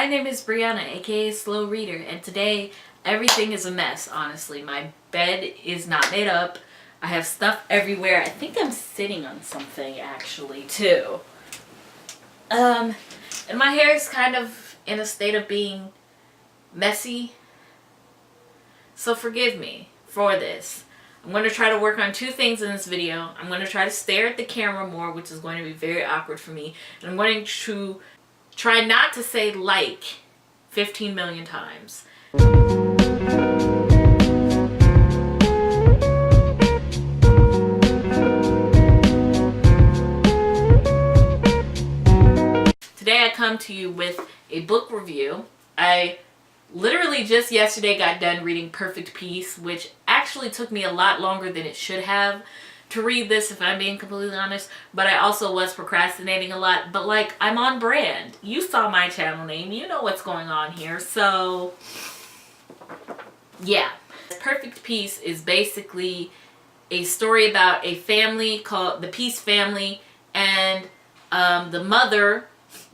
My name is Brianna, aka Slow Reader, and today everything is a mess, honestly. My bed is not made up. I have stuff everywhere. I think I'm sitting on something actually too. And my hair is kind of in a state of being messy. So forgive me for this. I'm going to try to work on two things in this video. I'm going to try to stare at the camera more, which is going to be very awkward for me. And I'm going to try not to say like 15 million times. Today I come to you with a book review. I literally just yesterday got done reading Perfect Peace, which actually took me a lot longer than it should have to read this, if I'm being completely honest, but I also was procrastinating a lot. But like, I'm on brand. You saw my channel name, you know what's going on here. So yeah, Perfect Peace is basically a story about a family called the Peace family, and the mother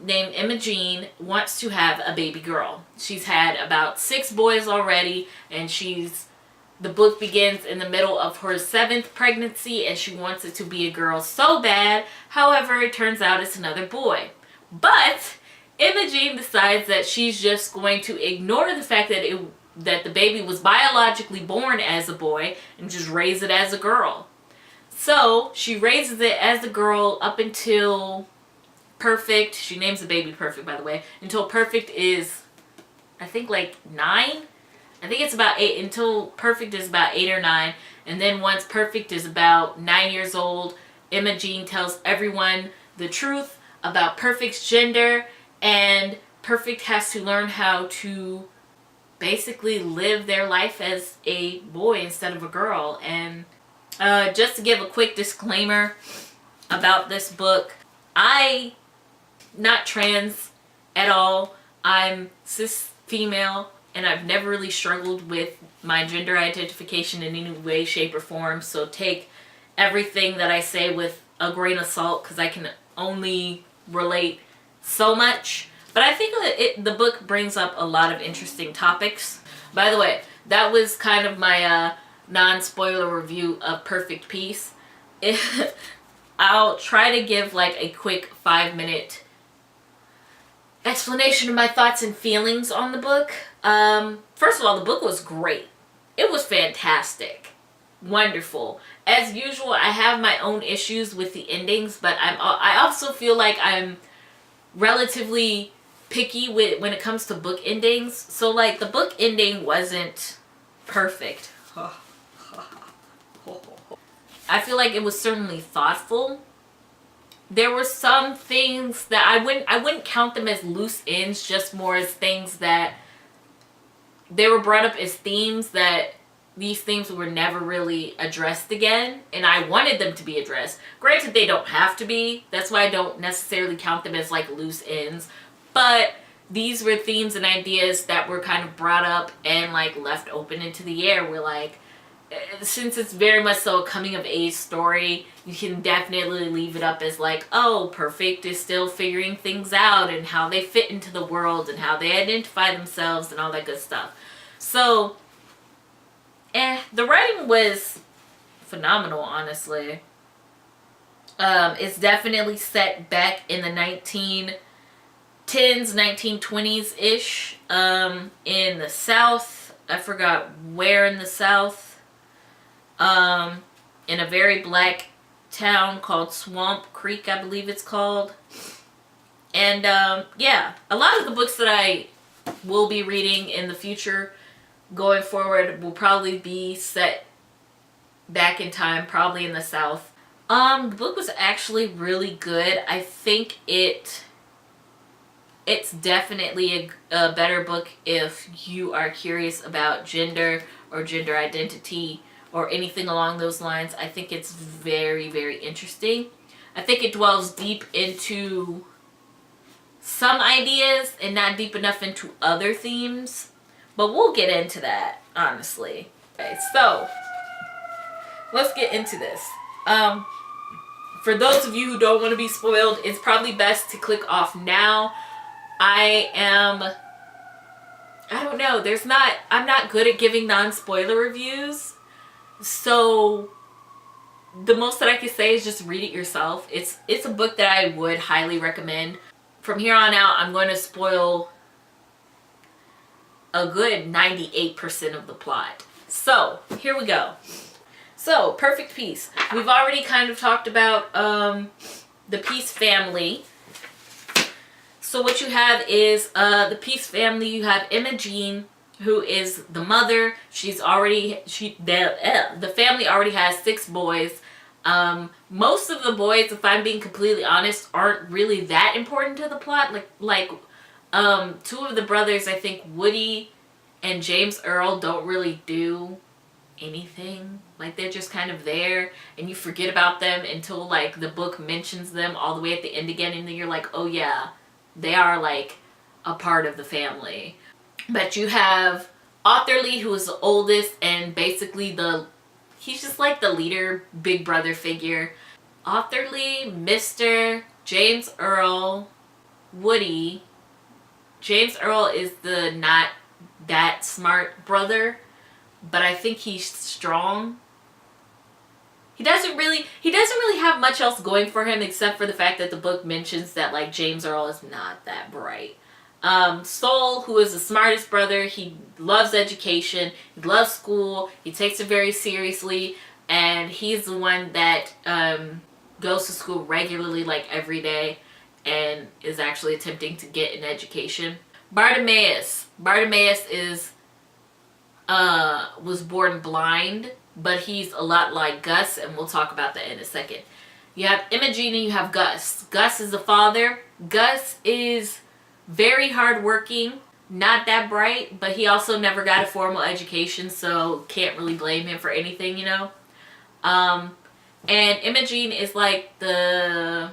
named Imogene wants to have a baby girl. She's had about 6 boys already, and the book begins in the middle of her 7th pregnancy, and she wants it to be a girl so bad. However, it turns out it's another boy. But Imogene decides that she's just going to ignore the fact that the baby was biologically born as a boy and just raise it as a girl. So she raises it as a girl up until Perfect. She names the baby Perfect, by the way, until Perfect is, I think, like 9. I think it's about 8, until Perfect is about 8 or 9. And then once Perfect is about 9 years old, Imogene tells everyone the truth about Perfect's gender, and Perfect has to learn how to basically live their life as a boy instead of a girl. And just to give a quick disclaimer about this book, I'm not trans at all. I'm cis female, and I've never really struggled with my gender identification in any way, shape, or form. So take everything that I say with a grain of salt, because I can only relate so much. But I think that the book brings up a lot of interesting topics. By the way, that was kind of my non-spoiler review of Perfect Peace. I'll try to give like a quick 5-minute explanation of my thoughts and feelings on the book. First of all, the book was great. It was fantastic. Wonderful. As usual, I have my own issues with the endings, but I also feel like I'm relatively picky when it comes to book endings. So like, the book ending wasn't perfect. I feel like it was certainly thoughtful. There were some things that I wouldn't count them as loose ends, just more as things that they were brought up as themes, that these themes were never really addressed again, and I wanted them to be addressed. Granted, they don't have to be. That's why I don't necessarily count them as like loose ends. But these were themes and ideas that were kind of brought up and like left open into the air. We're like, since it's very much so a coming of age story, you can definitely leave it up as like, oh, Perfect is still figuring things out and how they fit into the world and how they identify themselves and all that good stuff. So, the writing was phenomenal, honestly. It's definitely set back in the 1910s, 1920s-ish, in the South. I forgot where in the South. In a very black town called Swamp Creek, I believe it's called. And yeah, a lot of the books that I will be reading in the future going forward will probably be set back in time, probably in the South. The book was actually really good. I think it's definitely a better book if you are curious about gender or gender identity or anything along those lines. I think it's very, very interesting. I think it dwells deep into some ideas and not deep enough into other themes. But we'll get into that, honestly. Okay, so let's get into this. For those of you who don't want to be spoiled, it's probably best to click off now. I don't know, I'm not good at giving non-spoiler reviews. So the most that I can say is just read it yourself. It's a book that I would highly recommend. From here on out, I'm going to spoil a good 98% of the plot. So here we go. So Perfect Peace. We've already kind of talked about the Peace family. So what you have is the Peace family. You have Emma Jean, who is the mother. The family already has 6 boys. Most of the boys, if I'm being completely honest, aren't really that important to the plot. Like 2 of the brothers, I think Woody and James Earl, don't really do anything. Like, they're just kind of there, and you forget about them until like the book mentions them all the way at the end again, and then you're like, oh yeah, they are like a part of the family. But you have Arthur Lee, who is the oldest, and basically he's just like the leader, big brother figure. Arthur Lee, Mr. James Earl, Woody. James Earl is the not that smart brother, but I think he's strong. He doesn't really have much else going for him except for the fact that the book mentions that like James Earl is not that bright. Soul, who is the smartest brother, he loves education, he loves school, he takes it very seriously, and he's the one that goes to school regularly, like every day, and is actually attempting to get an education. Bartimaeus is was born blind, but he's a lot like Gus, and we'll talk about that in a second. You have Imogen and you have Gus. Gus is the father. Gus is very hardworking, not that bright, but he also never got a formal education, so can't really blame him for anything, you know. And Imogen is like the,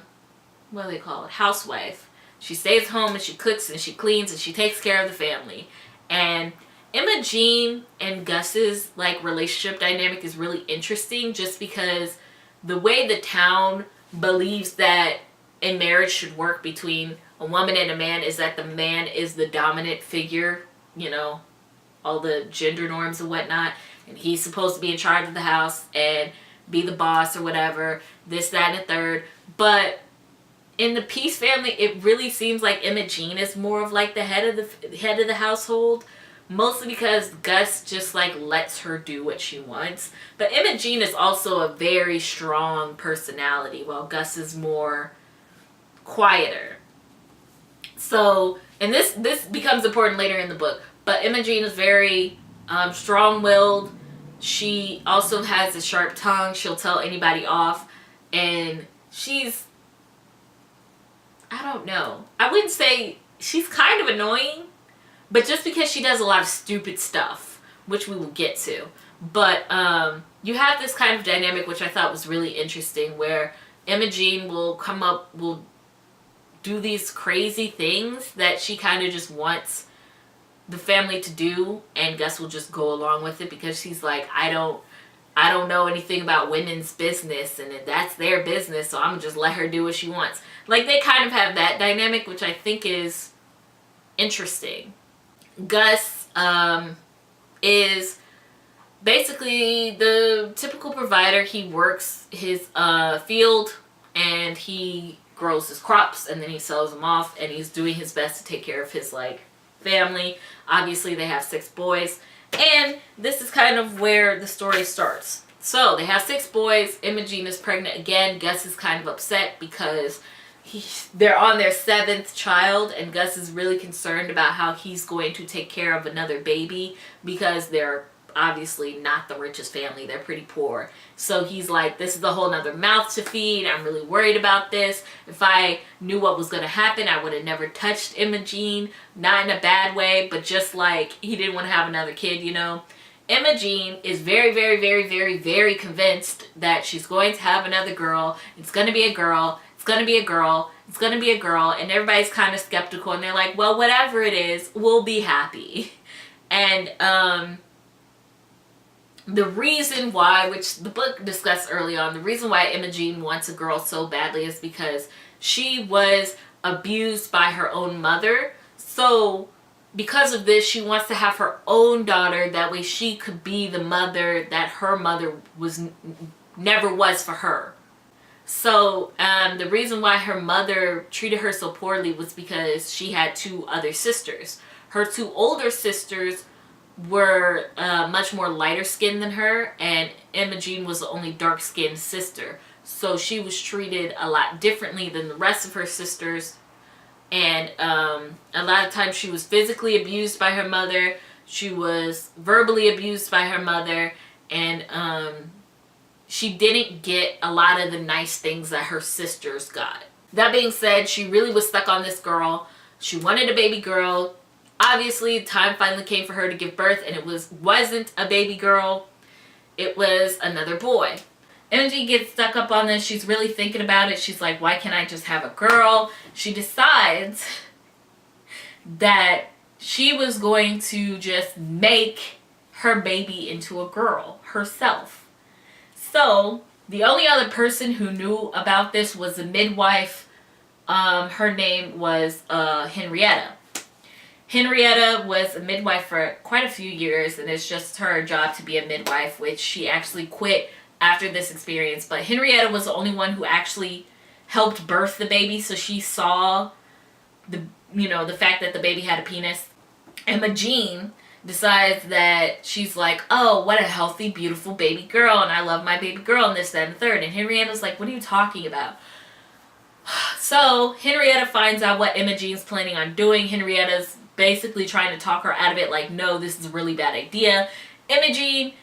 what do they call it, housewife. She stays home and she cooks and she cleans and she takes care of the family. And Imogen and Gus's like relationship dynamic is really interesting, just because the way the town believes that a marriage should work between a woman and a man is that the man is the dominant figure, you know, all the gender norms and whatnot, and he's supposed to be in charge of the house and be the boss or whatever, this, that, and the third. But in the Peace family, it really seems like Imogen is more of like the head of the household, mostly because Gus just like lets her do what she wants. But Imogen is also a very strong personality, while Gus is more quieter. So, and this becomes important later in the book, but Imogen is very strong-willed. She also has a sharp tongue. She'll tell anybody off, and she's, I don't know, I wouldn't say, she's kind of annoying, but just because she does a lot of stupid stuff, which we will get to. But you have this kind of dynamic, which I thought was really interesting, where Imogen will do these crazy things that she kind of just wants the family to do, and Gus will just go along with it because she's like, I don't know anything about women's business, and that's their business, so I'm gonna just let her do what she wants. Like, they kind of have that dynamic, which I think is interesting. Gus is basically the typical provider. He works his field, and he grows his crops, and then he sells them off, and he's doing his best to take care of his like family. Obviously they have 6 boys, and this is kind of where the story starts. So they have 6 boys. Imogen is pregnant again. Gus is kind of upset because they're on their 7th child, and Gus is really concerned about how he's going to take care of another baby, because they're obviously not the richest family. They're pretty poor. So he's like, this is a whole nother mouth to feed. I'm really worried about this. If I knew what was going to happen, I would have never touched Imogen. Not in a bad way, but just like he didn't want to have another kid, you know. Imogen is very, very, very, very, very convinced that she's going to have another girl. It's going to be a girl. It's going to be a girl. It's going to be a girl. And everybody's kind of skeptical, and they're like, well, whatever it is, we'll be happy. And The reason why, which the book discussed early on, the reason why Imogene wants a girl so badly is because she was abused by her own mother. So because of this, she wants to have her own daughter. That way she could be the mother that her mother never was for her. So the reason why her mother treated her so poorly was because she had 2 other sisters. Her 2 older sisters were much more lighter skinned than her, and Imogene was the only dark skinned sister. So she was treated a lot differently than the rest of her sisters. And a lot of times she was physically abused by her mother. She was verbally abused by her mother. And she didn't get a lot of the nice things that her sisters got. That being said, she really was stuck on this girl. She wanted a baby girl. Obviously, time finally came for her to give birth, and it wasn't a baby girl. It was another boy. Imogene gets stuck up on this. She's really thinking about it. She's like, why can't I just have a girl? She decides that she was going to just make her baby into a girl herself. So the only other person who knew about this was the midwife. Her name was Henrietta. Henrietta was a midwife for quite a few years, and it's just her job to be a midwife, which she actually quit after this experience. But Henrietta was the only one who actually helped birth the baby, so she saw the fact that the baby had a penis. And Imogene decides that she's like, oh, what a healthy, beautiful baby girl, and I love my baby girl, and this, that, and the third. And Henrietta's like, what are you talking about? So Henrietta finds out what Imogene's planning on doing. Henrietta's basically trying to talk her out of it, like, no, this is a really bad idea. Imogene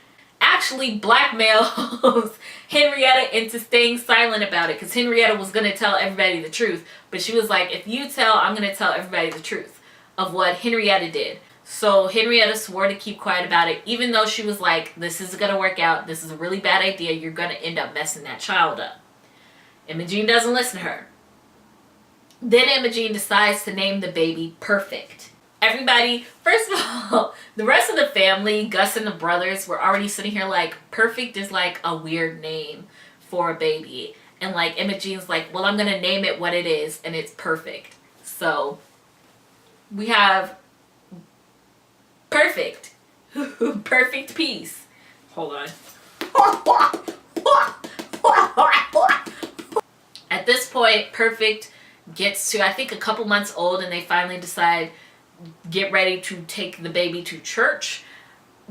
actually blackmails Henrietta into staying silent about it, because Henrietta was going to tell everybody the truth. But she was like, if you tell, I'm going to tell everybody the truth of what Henrietta did. So Henrietta swore to keep quiet about it, even though she was like, this isn't going to work out. This is a really bad idea. You're going to end up messing that child up. Imogene doesn't listen to her. Then Imogene decides to name the baby Perfect. Everybody, first of all, the rest of the family, Gus and the brothers, were already sitting here like, Perfect is like a weird name for a baby. And like Imogene's like, well, I'm going to name it what it is, and it's Perfect. So we have Perfect. Perfect peace. Hold on. At this point, Perfect gets to, I think, a couple months old, and they finally decide, get ready to take the baby to church.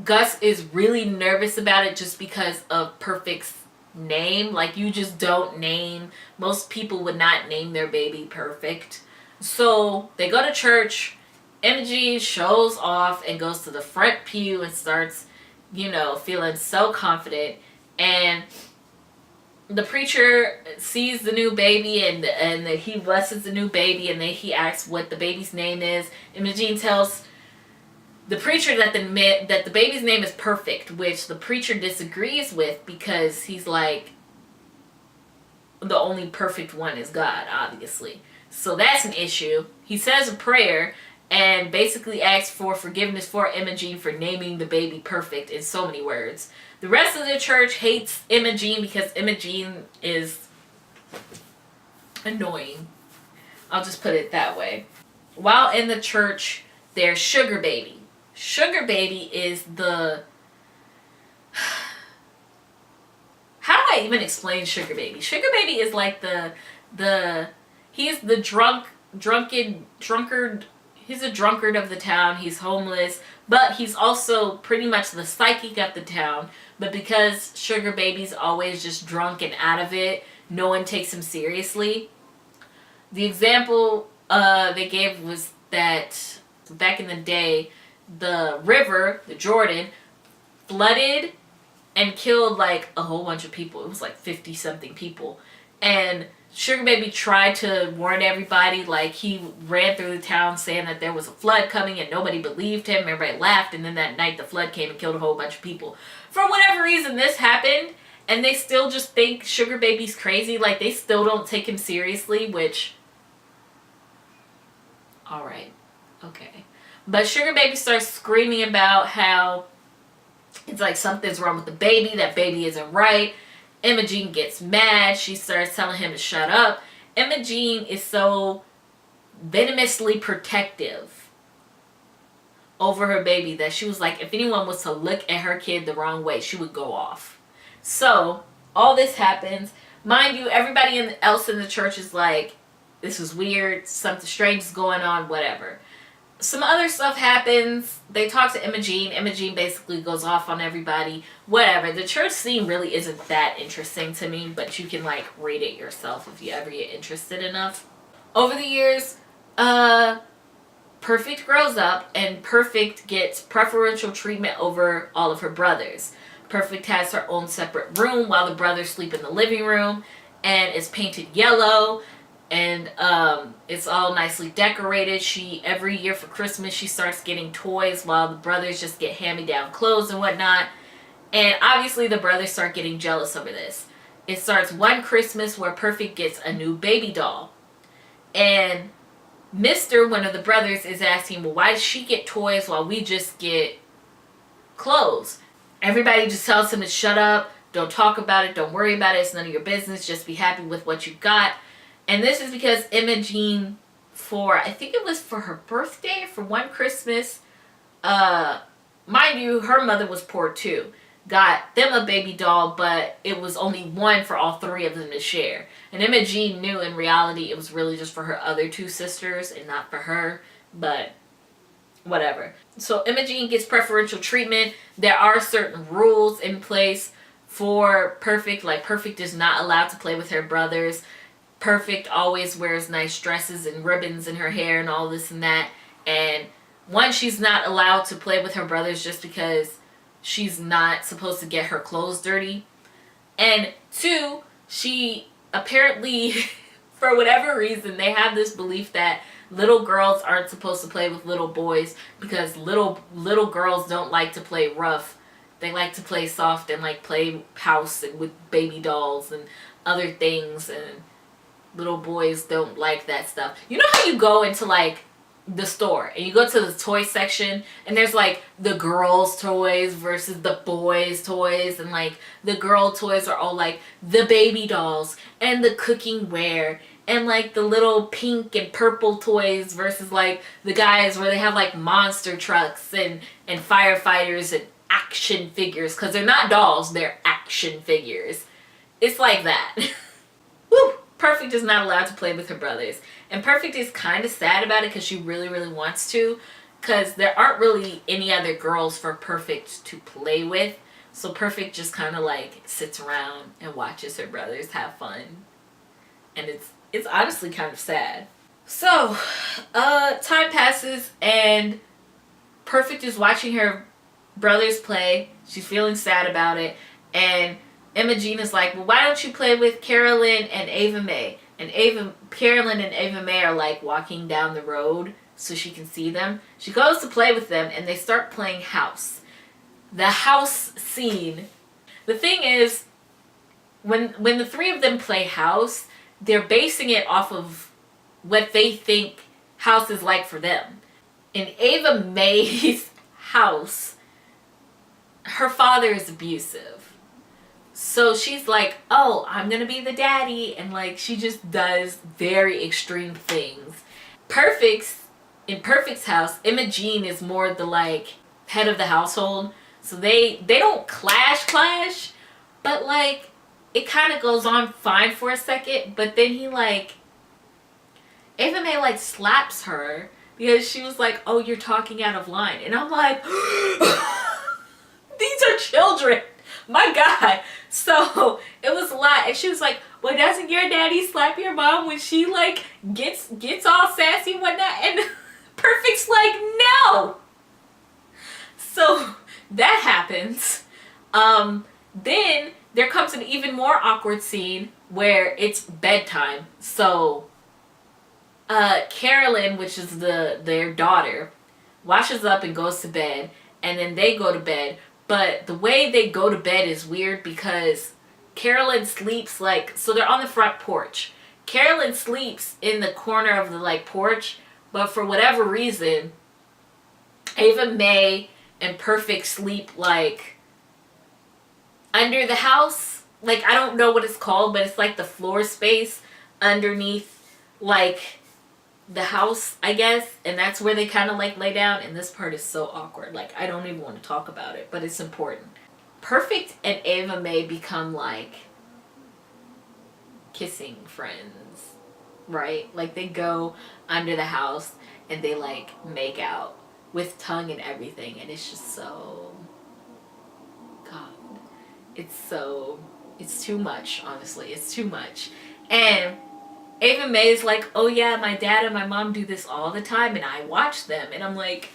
Gus is really nervous about it just because of Perfect's name. Like, you just don't name, most people would not name their baby Perfect. So they go to church. Imogene shows off and goes to the front pew and starts, feeling so confident. And the preacher sees the new baby, and he blesses the new baby, and then he asks what the baby's name is. Imogene tells the preacher that the baby's name is Perfect, which the preacher disagrees with, because he's like, the only perfect one is God, obviously. So that's an issue. He says a prayer and basically asks for forgiveness for Imogene for naming the baby Perfect in so many words. The rest of the church hates Imogene because Imogene is annoying. I'll just put it that way. While in the church, there's Sugar Baby. Sugar Baby is the... How do I even explain Sugar Baby? Sugar Baby is like he's the drunkard. He's a drunkard of the town. He's homeless, but he's also pretty much the psychic of the town. But because Sugar Baby's always just drunk and out of it, no one takes him seriously. The example they gave was that back in the day, the river, the Jordan, flooded and killed like a whole bunch of people. It was like 50 something people. And Sugar Baby tried to warn everybody, like he ran through the town saying that there was a flood coming, and nobody believed him. Everybody laughed, and then that night the flood came and killed a whole bunch of people. For whatever reason, this happened, and they still just think Sugar Baby's crazy. Like, they still don't take him seriously, which... Alright. Okay. But Sugar Baby starts screaming about how It's like something's wrong with the baby. That baby isn't right. Imogene gets mad. She starts telling him to shut up. Imogene is so venomously protective over her baby that she was like, if anyone was to look at her kid the wrong way, she would go off. So all this happens. Mind you, everybody else in the church is like, this is weird, something strange is going on, whatever. Some other stuff happens. They talk to Imogene. Imogene basically goes off on everybody. Whatever. The church scene really isn't that interesting to me, but you can like read it yourself if you ever get interested enough. Over the years, Perfect grows up and Perfect gets preferential treatment over all of her brothers. Perfect has her own separate room while the brothers sleep in the living room, and it's painted yellow, and it's all nicely decorated. Every year for Christmas she starts getting toys while the brothers just get hand-me-down clothes and whatnot. And obviously the brothers start getting jealous over this. It starts one Christmas where Perfect gets a new baby doll. And Mr., one of the brothers, is asking, well, why does she get toys while we just get clothes? Everybody just tells him to shut up, don't talk about it, don't worry about it, it's none of your business, just be happy with what you got. And this is because Imogene, I think it was for her birthday, for one Christmas, mind you, her mother was poor too, got them a baby doll, but it was only one for all three of them to share. And Imogene knew in reality it was really just for her other two sisters and not for her, but whatever. So Imogene gets preferential treatment. There are certain rules in place for Perfect. Like, Perfect is not allowed to play with her brothers. Perfect always wears nice dresses and ribbons in her hair and all this and that. And one, she's not allowed to play with her brothers just because she's not supposed to get her clothes dirty. And two, she apparently, for whatever reason, they have this belief that little girls aren't supposed to play with little boys because little girls don't like to play rough. They like to play soft and like play house and with baby dolls and other things, and little boys don't like that stuff. You know how you go into like the store and you go to the toy section and there's like the girls toys versus the boys toys, and like the girl toys are all like the baby dolls and the cooking ware, and like the little pink and purple toys versus like the guys where they have like monster trucks and firefighters and action figures, because they're not dolls, they're action figures. It's like that. Woo! Perfect is not allowed to play with her brothers. And Perfect is kind of sad about it because she really, really wants to. Because there aren't really any other girls for Perfect to play with. So Perfect just kind of like sits around and watches her brothers have fun. And it's honestly kind of sad. So, time passes and Perfect is watching her brothers play. She's feeling sad about it. And Imogene is like, well, why don't you play with Carolyn and Ava Mae? And Carolyn and Ava Mae are like walking down the road so she can see them. She goes to play with them and they start playing house. The house scene. The thing is, when the three of them play house, they're basing it off of what they think house is like for them. In Ava Mae's house, her father is abusive. So she's like, oh, I'm gonna be the daddy, and like she just does very extreme things. In Perfect's house, Imogene is more the like head of the household. So they don't clash, but like it kind of goes on fine for a second, but then Ava Mae like slaps her because she was like, oh, you're talking out of line. And I'm like, these are children. My God. So it was a lot. And she was like, well, doesn't your daddy slap your mom when she like gets all sassy and whatnot? And Perfect's like, no. So that happens. Then there comes an even more awkward scene where it's bedtime. So Carolyn, which is their daughter, washes up and goes to bed, and then they go to bed. But the way they go to bed is weird because Carolyn sleeps so they're on the front porch. Carolyn sleeps in the corner of the porch, but for whatever reason, Ava Mae and Perfect sleep under the house. Like, I don't know what it's called, but it's like the floor space underneath, like, the house, I guess. And that's where they kind of, like, lay down. And this part is so awkward. Like, I don't even want to talk about it, but it's important. Perfect and Ava May become, like, kissing friends, right? Like, they go under the house and they, like, make out with tongue and everything. And it's just so... God. It's too much, honestly. It's too much. And Ava May is like, oh yeah, my dad and my mom do this all the time and I watch them. And I'm like...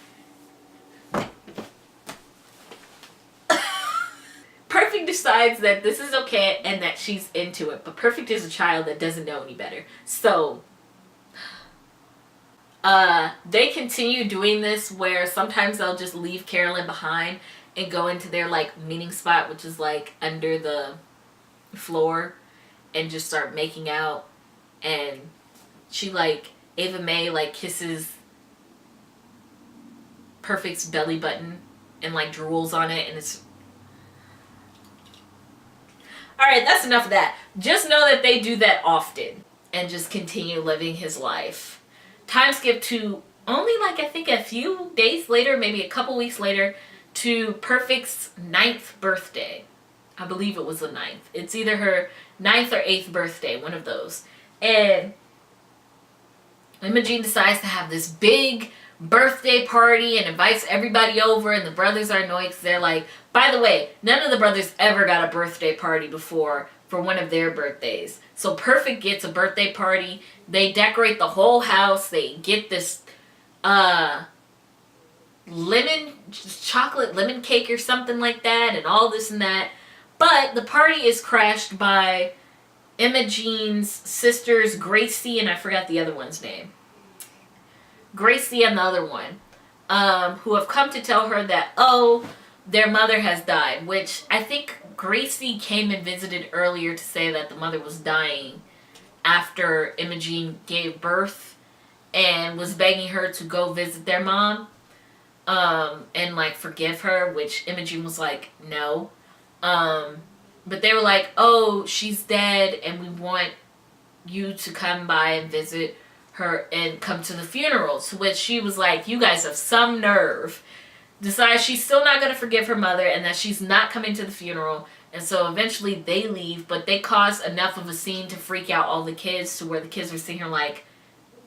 Perfect decides that this is okay and that she's into it. But Perfect is a child that doesn't know any better. So... they continue doing this where sometimes they'll just leave Carolyn behind and go into their, like, meeting spot, which is, like, under the floor, and just start making out. And she, like, Ava May, like, kisses Perfect's belly button and, like, drools on it, and it's... Alright, that's enough of that. Just know that they do that often and just continue living his life. Time skip to only, like, I think a few days later, maybe a couple weeks later, to Perfect's 9th birthday. I believe it was the 9th. It's either her 9th or 8th birthday, one of those. And Imogene decides to have this big birthday party and invites everybody over, and the brothers are annoyed because they're like, by the way, none of the brothers ever got a birthday party before for one of their birthdays. So Perfect gets a birthday party. They decorate the whole house. They get this chocolate lemon cake or something like that, and all this and that. But the party is crashed by Imogene's sisters, Gracie, and I forgot the other one's name. Gracie and the other one, who have come to tell her that, oh, their mother has died, which I think Gracie came and visited earlier to say that the mother was dying after Imogene gave birth and was begging her to go visit their mom and, like, forgive her, which Imogene was like, no. But they were like, oh, she's dead and we want you to come by and visit her and come to the funeral. To which she was like, you guys have some nerve. Decides she's still not going to forgive her mother and that she's not coming to the funeral. And so eventually they leave, but they cause enough of a scene to freak out all the kids to where the kids were sitting here like,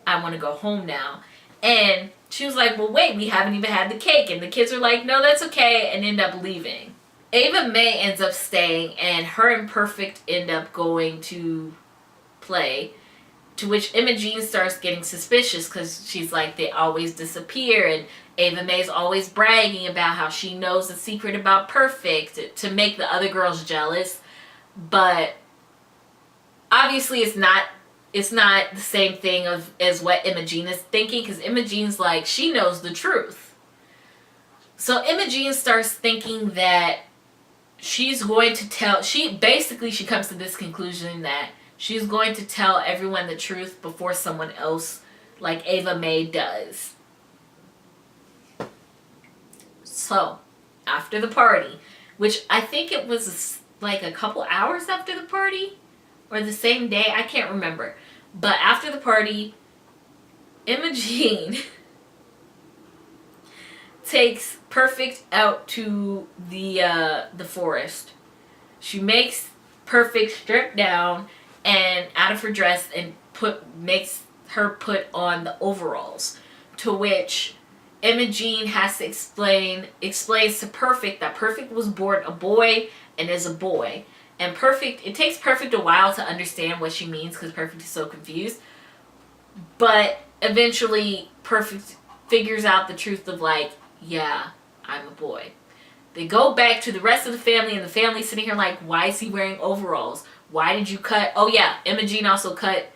I want to go home now. And she was like, well, wait, we haven't even had the cake. And the kids are like, no, that's okay, and end up leaving. Ava May ends up staying, and her and Perfect end up going to play. To which Imogene starts getting suspicious because she's like, they always disappear, and Ava May's always bragging about how she knows the secret about Perfect to make the other girls jealous. But obviously it's not the same thing as what Imogene is thinking, because Imogene's like, she knows the truth. So Imogene starts thinking that she's going to tell, she comes to this conclusion that she's going to tell everyone the truth before someone else, like Ava May, does. So, after the party, which I think it was like a couple hours after the party, or the same day, I can't remember. But after the party, Imogene takes Perfect out to the forest. She makes Perfect strip down and out of her dress and makes her put on the overalls, to which Imogene has to explains to Perfect that Perfect was born a boy and is a boy. And it takes Perfect a while to understand what she means because Perfect is so confused. But eventually Perfect figures out the truth of like, yeah, I'm a boy. They go back to the rest of the family, and the family's sitting here like, why is he wearing overalls? Why did you cut... Oh yeah, Imogene also cut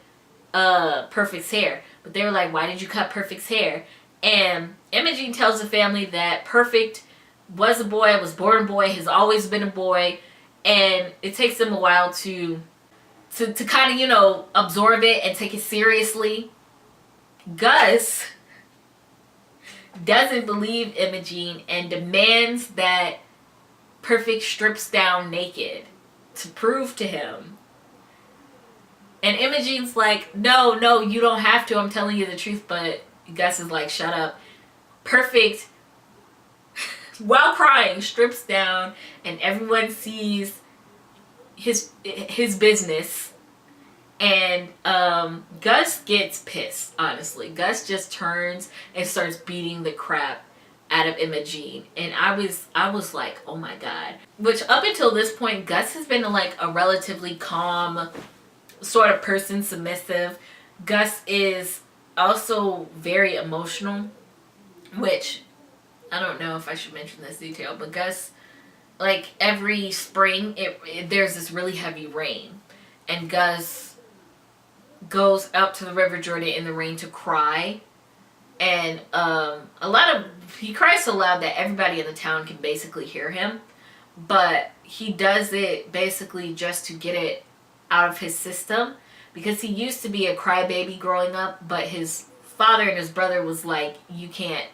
Perfect's hair. But they were like, why did you cut Perfect's hair? And Imogene tells the family that Perfect was a boy, was born a boy, has always been a boy. And it takes them a while to kind of, absorb it and take it seriously. Gus doesn't believe Imogene and demands that Perfect strips down naked to prove to him. And Imogene's like, no, you don't have to. I'm telling you the truth. But Gus is like, shut up. Perfect, while crying, strips down, and everyone sees his business. And Gus gets pissed, honestly. Gus just turns and starts beating the crap out of Imogene. And I was like, oh my god. Which up until this point, Gus has been like a relatively calm sort of person, submissive. Gus is also very emotional, which I don't know if I should mention this detail, but Gus, like every spring, there's this really heavy rain, and Gus goes out to the River Jordan in the rain to cry, and he cries so loud that everybody in the town can basically hear him, but he does it basically just to get it out of his system, because he used to be a crybaby growing up, but his father and his brother was like, you can't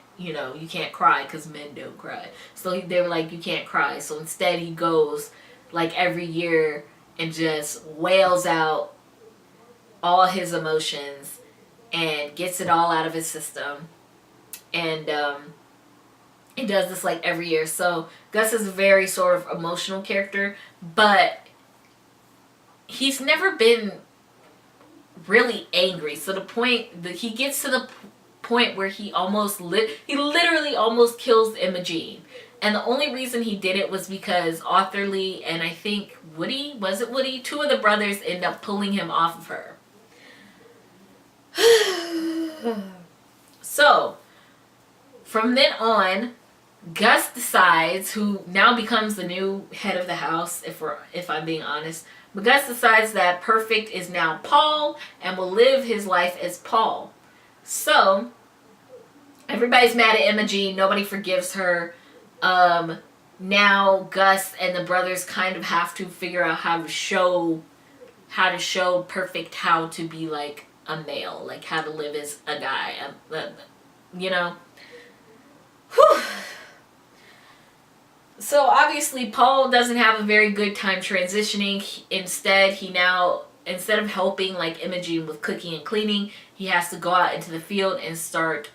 cry because men don't cry. So they were like, you can't cry. So instead he goes like every year and just wails out all his emotions and gets it all out of his system. And he does this like every year. So Gus is a very sort of emotional character, but he's never been really angry. So the point that he gets to the point where he literally almost kills Imogene. And the only reason he did it was because Arthur Lee and I think Woody, two of the brothers end up pulling him off of her. So, from then on, Gus decides, who now becomes the new head of the house, if I'm being honest, but Gus decides that Perfect is now Paul and will live his life as Paul. So, everybody's mad at Imogene. Nobody forgives her. Now Gus and the brothers kind of have to figure out how to show Perfect how to be like a male, like how to live as a guy, you know. Whew. So obviously Paul doesn't have a very good time transitioning. Instead of helping like Imogene with cooking and cleaning, he has to go out into the field and start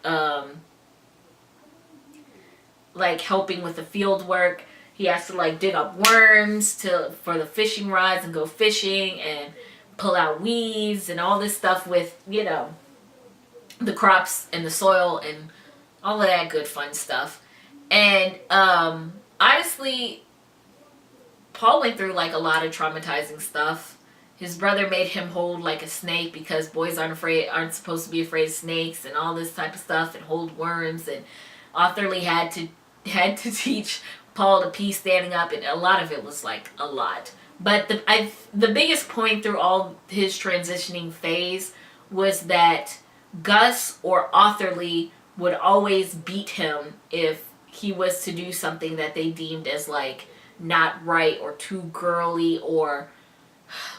like helping with the field work. He has to like dig up worms for the fishing rods and go fishing and pull out weeds and all this stuff with, the crops and the soil and all of that good fun stuff. And honestly, Paul went through like a lot of traumatizing stuff. His brother made him hold like a snake because boys aren't supposed to be afraid of snakes and all this type of stuff, and hold worms. And Arthur Lee had to teach Paul to pee standing up, and a lot of it was like a lot. But the biggest point through all his transitioning phase was that Gus or Arthur Lee would always beat him if he was to do something that they deemed as like not right or too girly, or,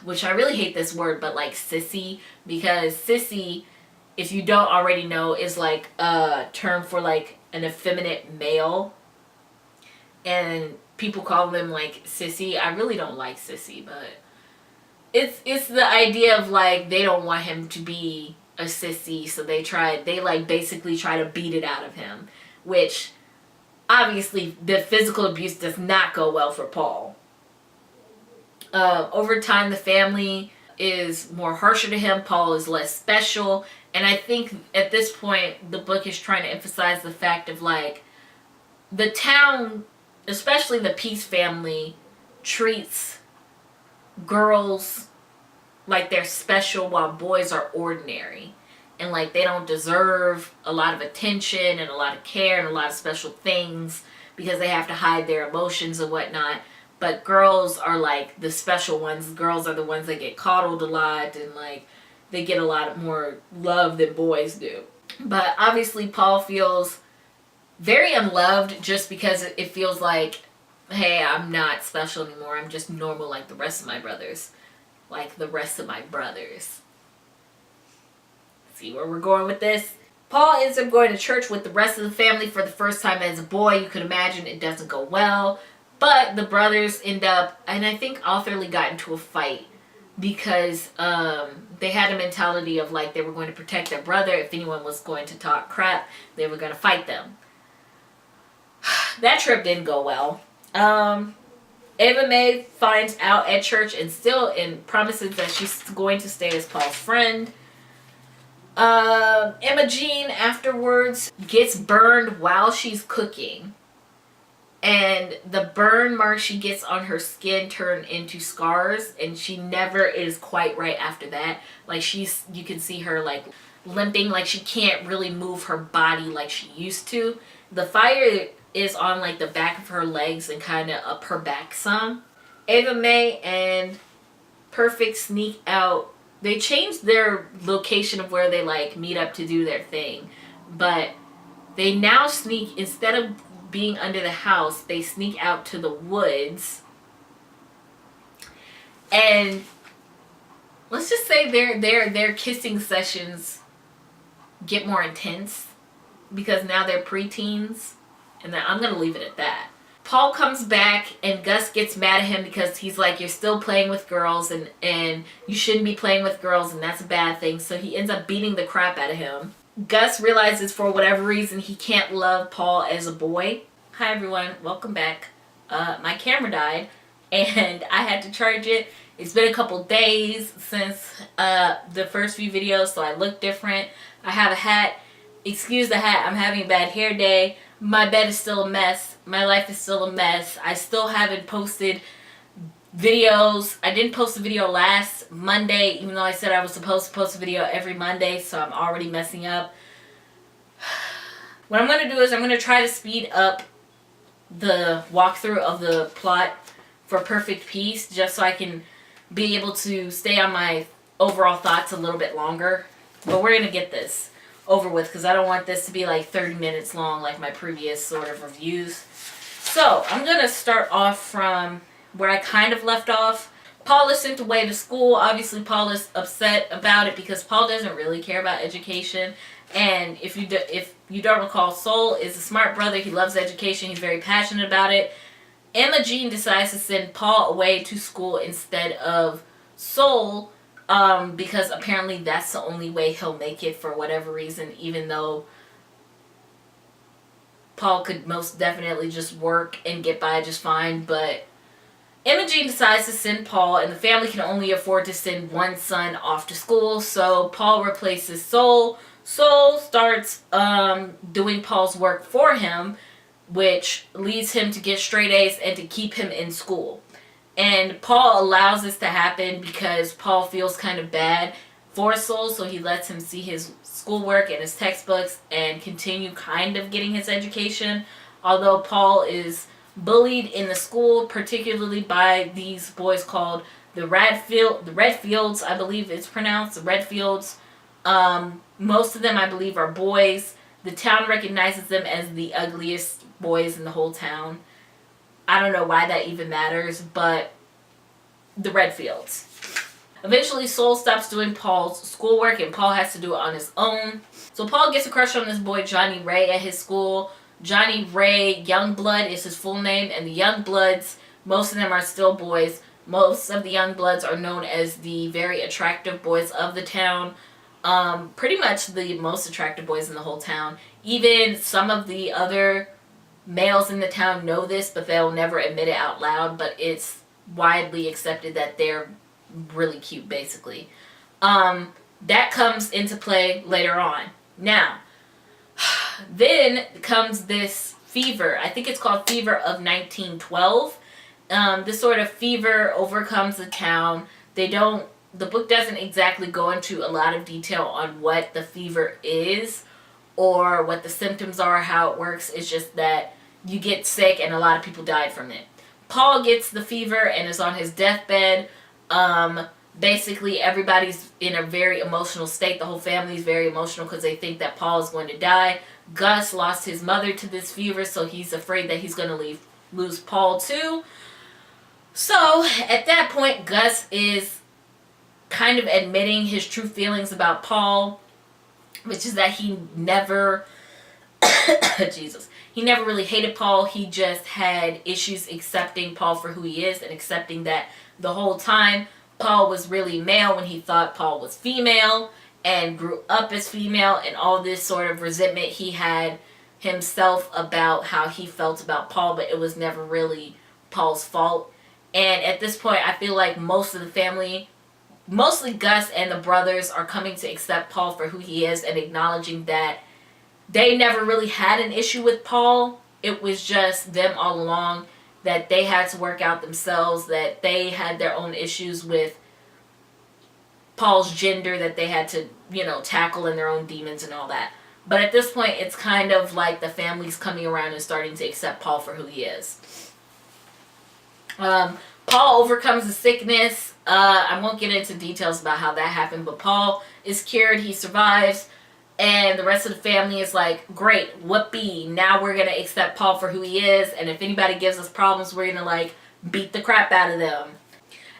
which I really hate this word, but like sissy, because sissy, if you don't already know, is like a term for like an effeminate male, and people call them like sissy. I really don't like sissy, but it's the idea of like they don't want him to be a sissy, so they basically try to beat it out of him, which obviously the physical abuse does not go well for Paul. Over time, the family is more harsher to him. Paul is less special, and I think at this point the book is trying to emphasize the fact of like the town, especially the Peace family, treats girls like they're special while boys are ordinary, and like they don't deserve a lot of attention and a lot of care and a lot of special things because they have to hide their emotions and whatnot. But girls are like the special ones. Girls are the ones that get coddled a lot, and like they get a lot more love than boys do. But obviously Paul feels very unloved just because it feels like, hey, I'm not special anymore. I'm just normal like the rest of my brothers. See where we're going with this? Paul ends up going to church with the rest of the family for the first time as a boy. You could imagine it doesn't go well. But the brothers end up, and I think Arthur Lee got into a fight because they had a mentality of like they were going to protect their brother. If anyone was going to talk crap, they were going to fight them. That trip didn't go well. Ava Mae finds out at church and promises that she's going to stay as Paul's friend. Emma Jean afterwards gets burned while she's cooking. And the burn marks she gets on her skin turn into scars, and she never is quite right after that. Like you can see her like limping, like she can't really move her body like she used to. The fire is on like the back of her legs and kind of up her back some. Ava Mae and Perfect sneak out. They changed their location of where they like meet up to do their thing, but they now sneak, instead of being under the house, they sneak out to the woods, and let's just say their kissing sessions get more intense because now they're preteens, and I'm gonna leave it at that. Paul comes back and Gus gets mad at him because he's like, you're still playing with girls and you shouldn't be playing with girls and that's a bad thing. So he ends up beating the crap out of him. Gus realizes for whatever reason he can't love Paul as a boy. Hi everyone, welcome back. My camera died and I had to charge it. It's been a couple days since the first few videos, so I look different. I have a hat. Excuse the hat, I'm having a bad hair day. My bed is still a mess. My life is still a mess. I still haven't posted videos. I didn't post a video last Monday, even though I said I was supposed to post a video every Monday, so I'm already messing up. What I'm going to do is I'm going to try to speed up the walkthrough of the plot for Perfect Peace, just so I can be able to stay on my overall thoughts a little bit longer. But we're going to get this over with because I don't want this to be like 30 minutes long like my previous sort of reviews. So I'm going to start off from where I kind of left off. Paul is sent away to school. Obviously Paul is upset about it because Paul doesn't really care about education. And if you don't recall, Sol is a smart brother. He loves education. He's very passionate about it. Emma Jean decides to send Paul away to school instead of Sol, because apparently that's the only way he'll make it for whatever reason, even though Paul could most definitely just work and get by just fine. But Emma Jean decides to send Paul, and the family can only afford to send one son off to school, so Paul replaces Sol. Sol starts doing Paul's work for him, which leads him to get straight A's and to keep him in school. And Paul allows this to happen because Paul feels kind of bad for Sol, so he lets him see his schoolwork and his textbooks and continue kind of getting his education. Although Paul is bullied in the school, particularly by these boys called the Redfields, I believe it's pronounced, the Redfields. Most of them, I believe, are boys. The town recognizes them as the ugliest boys in the whole town. I don't know why that even matters, but the Redfields. Eventually, Sol stops doing Paul's schoolwork and Paul has to do it on his own. So Paul gets a crush on this boy, Johnny Ray, at his school. Johnny Ray Youngblood is his full name, and the Youngbloods, most of them are still boys. Most of the Youngbloods are known as the very attractive boys of the town. Pretty much the most attractive boys in the whole town. Even some of the other males in the town know this, but they'll never admit it out loud, but it's widely accepted that they're really cute, basically. That comes into play later on. Now, then comes this fever. I think it's called Fever of 1912. This sort of fever overcomes the town. The book doesn't exactly go into a lot of detail on what the fever is or what the symptoms are, how it works. It's just that you get sick and a lot of people died from it. Paul gets the fever and is on his deathbed. Basically, everybody's in a very emotional state. The whole family is very emotional because they think that Paul is going to die. Gus lost his mother to this fever, so he's afraid that he's going to lose Paul too. So, at that point, Gus is kind of admitting his true feelings about Paul, which is that he never he never really hated Paul. He just had issues accepting Paul for who he is and accepting that the whole time Paul was really male when he thought Paul was female, and grew up as female, and all this sort of resentment he had himself about how he felt about Paul, but it was never really Paul's fault. And at this point, I feel like most of the family, mostly Gus and the brothers, are coming to accept Paul for who he is and acknowledging that they never really had an issue with Paul. It was just them all along, that they had to work out themselves, that they had their own issues with Paul's gender that they had to, tackle, and their own demons and all that. But at this point, it's kind of like the family's coming around and starting to accept Paul for who he is. Paul overcomes the sickness. I won't get into details about how that happened, but Paul is cured. He survives. And the rest of the family is like, great, whoopee, now we're going to accept Paul for who he is. And if anybody gives us problems, we're going to, beat the crap out of them.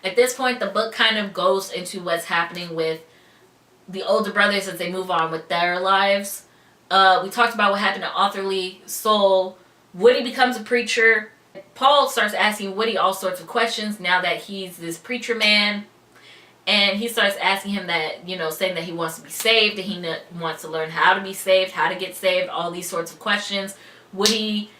At this point, the book kind of goes into what's happening with the older brothers as they move on with their lives. We talked about what happened to Arthurly, Soul. Woody becomes a preacher. Paul starts asking Woody all sorts of questions now that he's this preacher man. And he starts asking him that, saying that he wants to be saved, and he wants to learn how to be saved, how to get saved, all these sorts of questions. Woody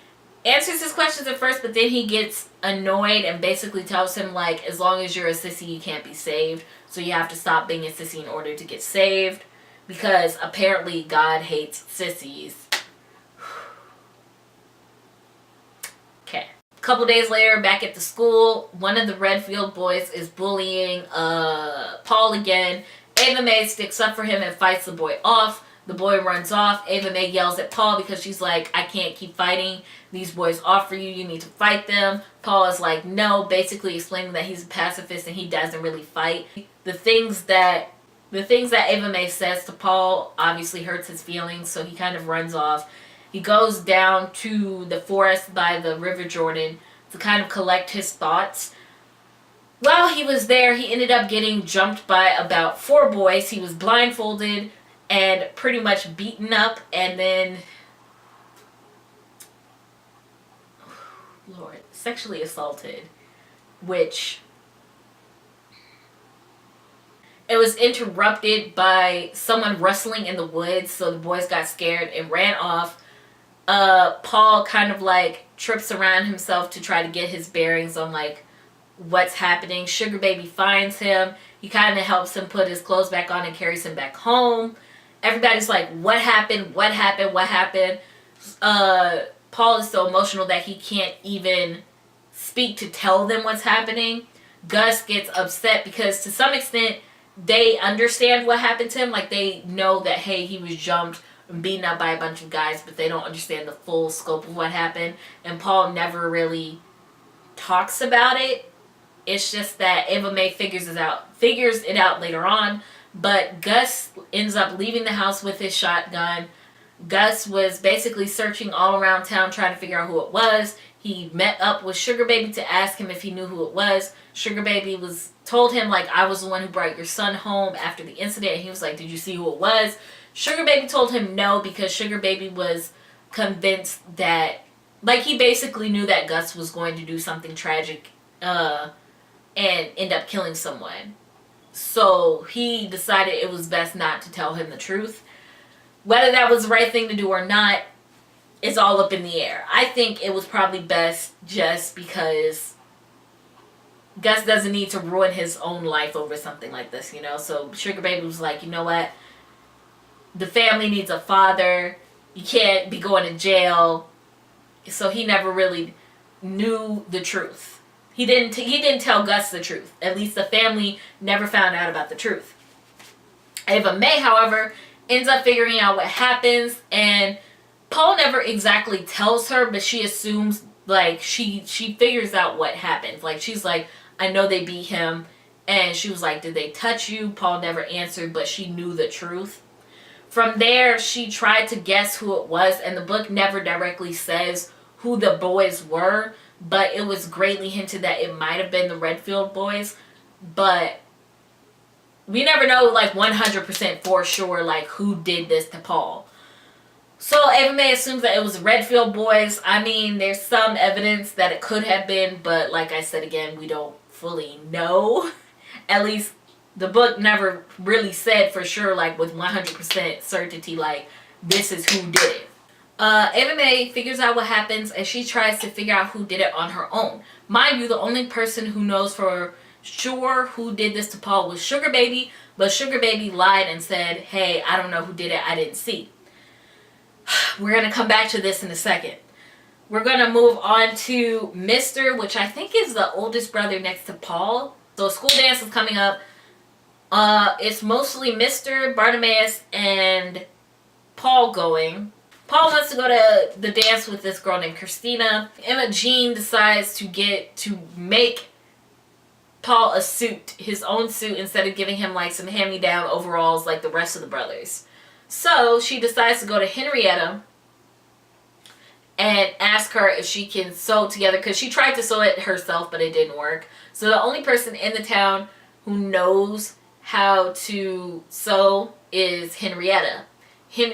answers his questions at first, but then he gets annoyed and basically tells him, as long as you're a sissy, you can't be saved. So you have to stop being a sissy in order to get saved. Because apparently God hates sissies. Okay. A couple days later, back at the school, one of the Redfield boys is bullying Paul again. Ava Mae sticks up for him and fights the boy off. The boy runs off. Ava Mae yells at Paul because she's like, I can't keep fighting these boys off for you. You need to fight them. Paul is like, no, basically explaining that he's a pacifist and he doesn't really fight. The things that Ava Mae says to Paul obviously hurts his feelings, so he kind of runs off. He goes down to the forest by the River Jordan to kind of collect his thoughts. While he was there, he ended up getting jumped by about 4 boys. He was blindfolded and pretty much beaten up, and then, Lord, sexually assaulted, which it was interrupted by someone rustling in the woods, so the boys got scared and ran off. Paul kind of trips around himself to try to get his bearings on what's happening. Sugar Baby finds him. He kind of helps him put his clothes back on and carries him back home. Everybody's like, what happened? What happened? What happened? Paul is so emotional that he can't even speak to tell them what's happening. Gus gets upset because to some extent they understand what happened to him. They know that, hey, he was jumped and beaten up by a bunch of guys, but they don't understand the full scope of what happened. And Paul never really talks about it. It's just that Ava Mae figures it out later on. But Gus ends up leaving the house with his shotgun. Gus was basically searching all around town trying to figure out who it was. He met up with Sugar Baby to ask him if he knew who it was. Sugar Baby told him, I was the one who brought your son home after the incident. And he was like, did you see who it was? Sugar Baby told him no, because Sugar Baby was convinced that, he basically knew that Gus was going to do something tragic and end up killing someone. So he decided it was best not to tell him the truth. Whether that was the right thing to do or not is all up in the air. I think it was probably best just because Gus doesn't need to ruin his own life over something like this, So Sugar Baby was like, you know what? The family needs a father. You can't be going to jail. So he never really knew the truth. He didn't tell Gus the truth. At least the family never found out about the truth. Ava Mae, however, ends up figuring out what happens, and Paul never exactly tells her, but she assumes, she figures out what happened. She's like, I know they beat him, and she was like, did they touch you? Paul never answered, but she knew the truth. From there, she tried to guess who it was, and the book never directly says who the boys were, but it was greatly hinted that it might have been the Redfield boys, but we never know 100% for sure who did this to Paul. So Ava Mae assumes that it was Redfield boys. I mean, there's some evidence that it could have been, but like I said again, we don't fully know. At least the book never really said for sure, like with 100% certainty, like this is who did it. Ava Mae figures out what happens and she tries to figure out who did it on her own. Mind you, the only person who knows for sure who did this to Paul was Sugar Baby, but Sugar Baby lied and said, hey, I don't know who did it, I didn't see. We're going to come back to this in a second. We're going to move on to Mr., which I think is the oldest brother next to Paul. So school dance is coming up. It's mostly Mr., Bartimaeus, and Paul going. Paul wants to go to the dance with this girl named Christina. Imogene decides to make Paul a suit, his own suit, instead of giving him like some hand-me-down overalls like the rest of the brothers. So she decides to go to Henrietta and ask her if she can sew together, because she tried to sew it herself but it didn't work. So the only person in the town who knows how to sew is Henrietta.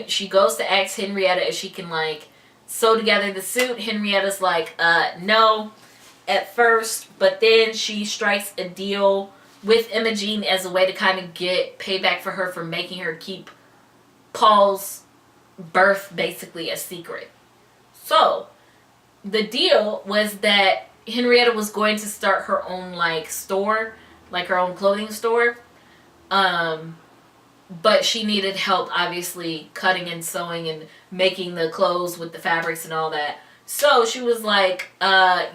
She goes to ask Henrietta if she can like sew together the suit. Henrietta's like, no, at first, but then she strikes a deal with Imogene as a way to kind of get payback for her for making her keep Paul's birth basically a secret. So the deal was that Henrietta was going to start her own like store, like her own clothing store. But she needed help, obviously, cutting and sewing and making the clothes with the fabrics and all that. So she was like,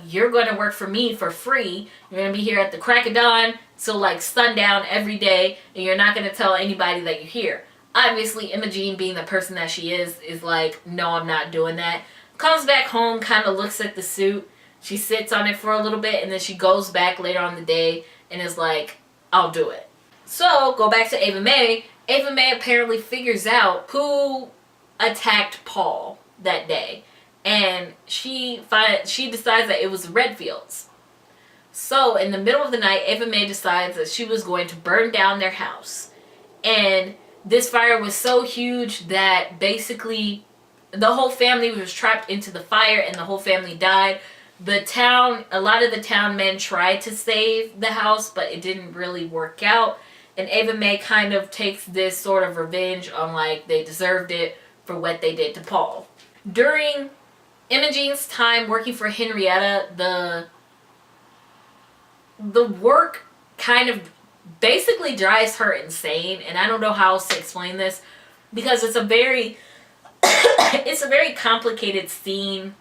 you're going to work for me for free. You're going to be here at the crack of dawn till like sundown every day. And you're not going to tell anybody that you're here. Obviously, Imogene, being the person that she is like, no, I'm not doing that. Comes back home, kind of looks at the suit. She sits on it for a little bit. And then she goes back later on the day and is like, I'll do it. So, go back to Ava Mae. Ava Mae apparently figures out who attacked Paul that day. And she decides that it was the Redfields. So, in the middle of the night, Ava Mae decides that she was going to burn down their house. And this fire was so huge that basically the whole family was trapped into the fire and the whole family died. A lot of the town men tried to save the house, but it didn't really work out. And Ava Mae kind of takes this sort of revenge on like they deserved it for what they did to Paul. During Imogene's time working for Henrietta, the work kind of basically drives her insane. And I don't know how else to explain this because it's a very it's a very complicated scene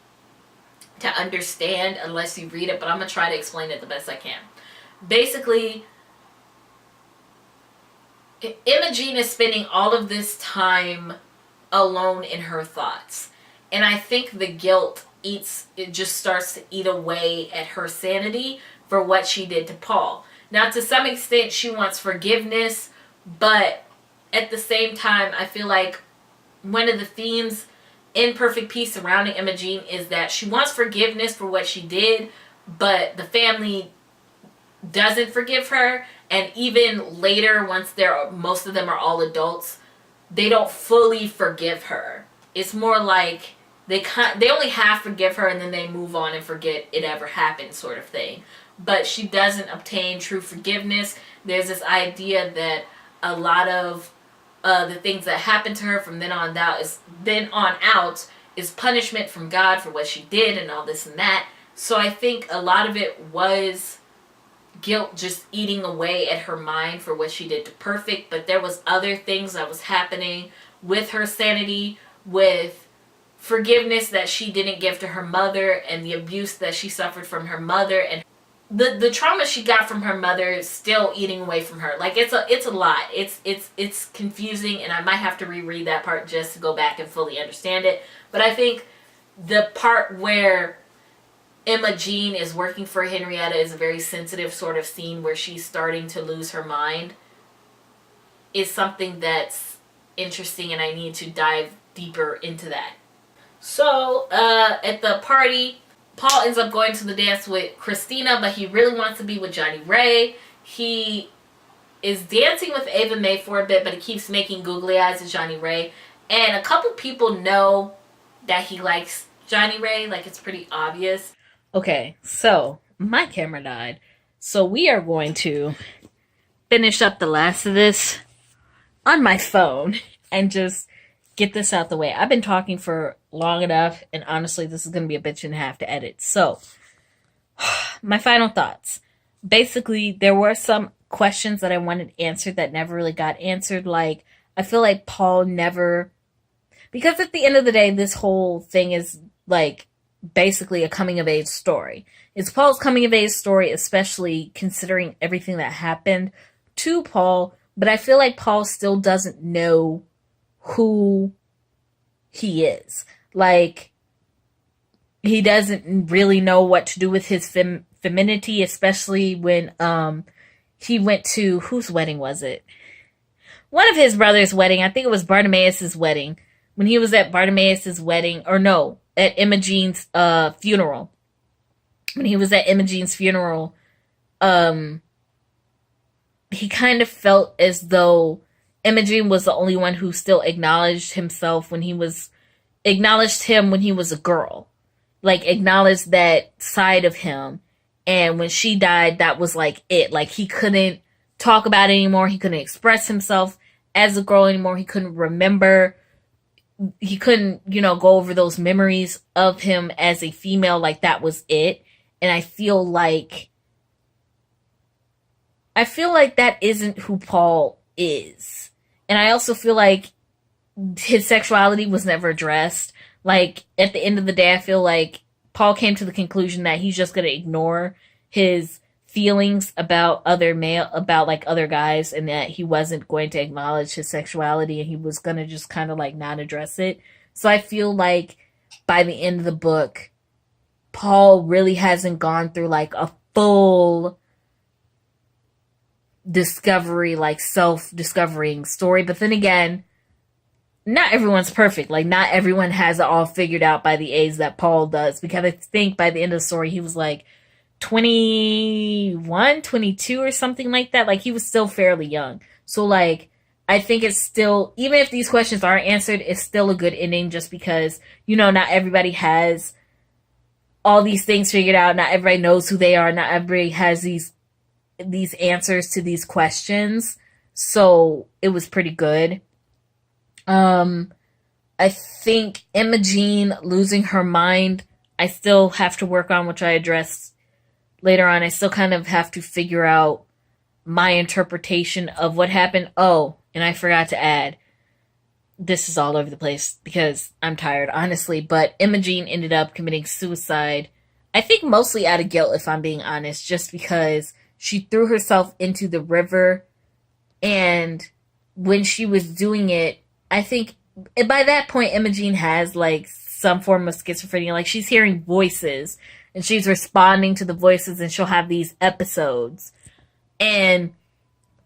to understand unless you read it, but I'm going to try to explain it the best I can. Basically, Imogene is spending all of this time alone in her thoughts. And I think the guilt just starts to eat away at her sanity for what she did to Paul. Now, to some extent, she wants forgiveness, but at the same time, I feel like one of the themes in Perfect Peace surrounding Imogene is that she wants forgiveness for what she did, but the family doesn't forgive her. And even later, once most of them are all adults, they don't fully forgive her. It's more like they only half forgive her and then they move on and forget it ever happened, sort of thing. But she doesn't obtain true forgiveness. There's this idea that a lot of the things that happened to her from then on out is punishment from God for what she did and all this and that. So I think a lot of it was guilt just eating away at her mind for what she did to Perfect, but there was other things that was happening with her sanity, with forgiveness that she didn't give to her mother, and the abuse that she suffered from her mother, and the trauma she got from her mother is still eating away from her. Like it's a lot. It's confusing, and I might have to reread that part just to go back and fully understand it. But I think the part where Imogene is working for Henrietta is a very sensitive sort of scene where she's starting to lose her mind. Is something that's interesting, and I need to dive deeper into that. So, at the party, Paul ends up going to the dance with Christina, but he really wants to be with Johnny Ray. He is dancing with Ava Mae for a bit, but he keeps making googly eyes at Johnny Ray. And a couple people know that he likes Johnny Ray. Like, it's pretty obvious. Okay, so my camera died. So we are going to finish up the last of this on my phone and just get this out the way. I've been talking for long enough, and honestly, this is going to be a bitch and a half to edit. So, my final thoughts. Basically, there were some questions that I wanted answered that never really got answered. Like, I feel like Paul never... Because at the end of the day, this whole thing is, like, basically a coming-of-age story. It's Paul's coming-of-age story, especially considering everything that happened to Paul, but I feel like Paul still doesn't know who he is. Like, he doesn't really know what to do with his femininity, especially when he went to... Whose wedding was it? One of his brother's wedding. I think it was Bartimaeus' wedding. When he was at Bartimaeus' wedding, or no, at Imogene's funeral. When he was at Imogene's funeral, he kind of felt as though Imogen was the only one who still acknowledged himself when he was... Acknowledged him when he was a girl. Like, acknowledged that side of him. And when she died, that was like it. Like, he couldn't talk about it anymore. He couldn't express himself as a girl anymore. He couldn't remember... He couldn't, go over those memories of him as a female. Like, that was it. And I feel like that isn't who Paul is. And I also feel like his sexuality was never addressed. Like, at the end of the day, I feel like Paul came to the conclusion that he's just going to ignore his feelings about other guys, and that he wasn't going to acknowledge his sexuality, and he was going to just kind of like not address it. So I feel like by the end of the book, Paul really hasn't gone through like a full discovery, like self-discovering story. But then again, not everyone's perfect. Like, not everyone has it all figured out by the age that Paul does, because I think by the end of the story, he was like 21, 22 or something like that. Like, he was still fairly young. So, like, I think it's still, even if these questions aren't answered, it's still a good ending, just because, not everybody has all these things figured out. Not everybody knows who they are. Not everybody has these answers to these questions. So, it was pretty good. I think Imogen losing her mind, I still have to work on, which I addressed later on. I still kind of have to figure out my interpretation of what happened. Oh, and I forgot to add, this is all over the place because I'm tired, honestly, but Imogen ended up committing suicide. I think mostly out of guilt, if I'm being honest, just because she threw herself into the river, and when she was doing it, I think by that point, Imogen has like some form of schizophrenia. Like, she's hearing voices and she's responding to the voices, and she'll have these episodes. And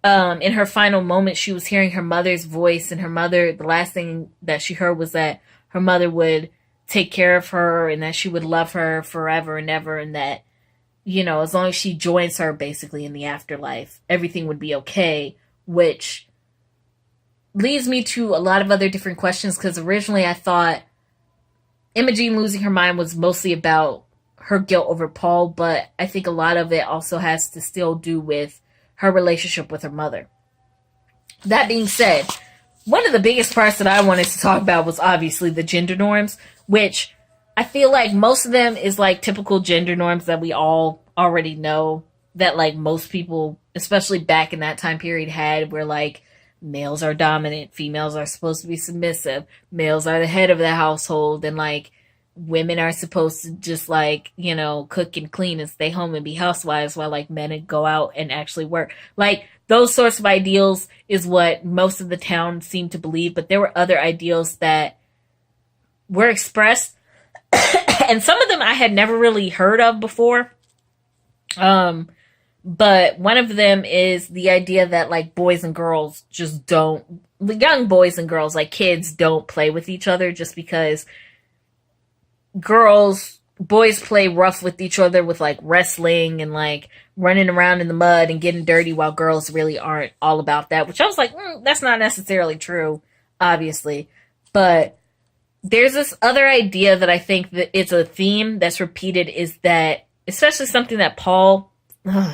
in her final moment, she was hearing her mother's voice, and her mother, the last thing that she heard was that her mother would take care of her and that she would love her forever and ever, and that, as long as she joins her basically in the afterlife, everything would be okay, which leads me to a lot of other different questions, because originally I thought Imogen losing her mind was mostly about her guilt over Paul, but I think a lot of it also has to still do with her relationship with her mother. That being said, one of the biggest parts that I wanted to talk about was obviously the gender norms, which I feel like most of them is like typical gender norms that we all already know, that like most people, especially back in that time period, had, where like males are dominant, females are supposed to be submissive, males are the head of the household, and like women are supposed to just like, cook and clean and stay home and be housewives, while like men would go out and actually work. Like, those sorts of ideals is what most of the town seemed to believe, but there were other ideals that were expressed and some of them I had never really heard of before. But one of them is the idea that like boys and girls just don't, young boys and girls, like kids, don't play with each other, just because boys play rough with each other with like wrestling and like running around in the mud and getting dirty, while girls really aren't all about that, which I was like, that's not necessarily true, obviously. But there's this other idea that I think that it's a theme that's repeated, is that, especially something that Paul,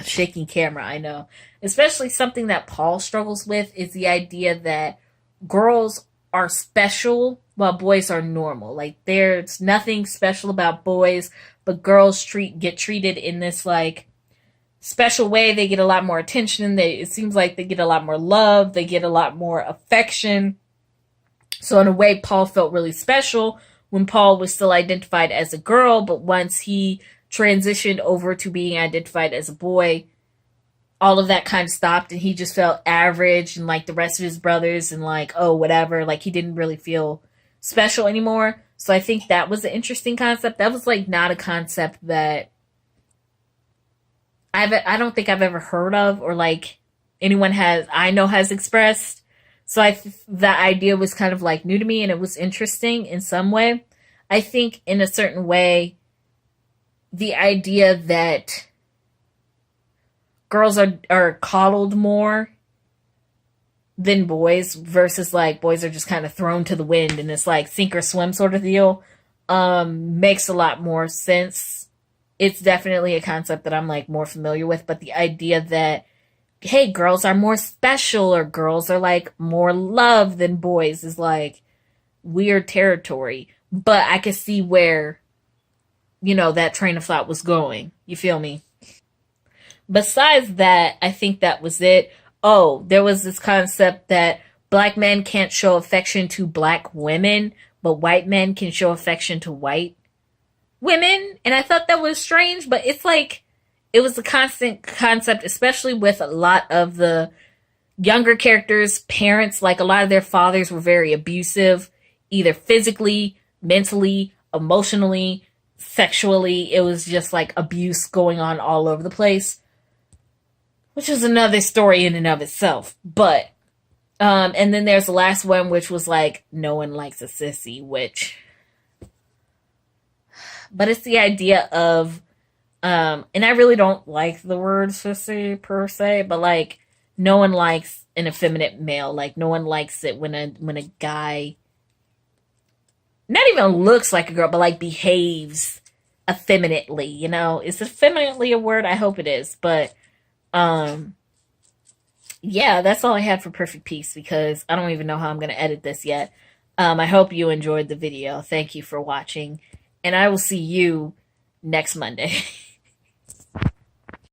shaking camera, I know, especially something that Paul struggles with, is the idea that girls are special while boys are normal. Like, there's nothing special about boys, but girls get treated in this like special way. They get a lot more attention. It seems like they get a lot more love. They get a lot more affection. So in a way, Paul felt really special when Paul was still identified as a girl, but once he transitioned over to being identified as a boy, all of that kind of stopped, and he just felt average and like the rest of his brothers, and like, oh, whatever. Like, he didn't really feel special anymore. So I think that was an interesting concept. That was like not a concept that I don't think I've ever heard of, or like anyone has expressed. So that idea was kind of like new to me, and it was interesting in some way. I think in a certain way, the idea that girls are coddled more than boys, versus like boys are just kind of thrown to the wind and it's like sink or swim sort of deal, makes a lot more sense. It's definitely a concept that I'm like more familiar with, but the idea that, hey, girls are more special, or girls are like more loved than boys, is like weird territory. But I could see where, that train of thought was going. You feel me? Besides that, I think that was it. Oh, there was this concept that black men can't show affection to black women, but white men can show affection to white women. And I thought that was strange, but it's like, it was a constant concept, especially with a lot of the younger characters' parents. Like, a lot of their fathers were very abusive, either physically, mentally, emotionally, sexually. It was just like abuse going on all over the place, which is another story in and of itself. But, and then there's the last one, which was like, no one likes a sissy, but it's the idea of, and I really don't like the word sissy per se, but like, no one likes an effeminate male. Like, no one likes it when a guy not even looks like a girl, but like behaves effeminately, Is effeminately a word? I hope it is. But, yeah, that's all I had for Perfect Peace, because I don't even know how I'm going to edit this yet. I hope you enjoyed the video. Thank you for watching, and I will see you next Monday.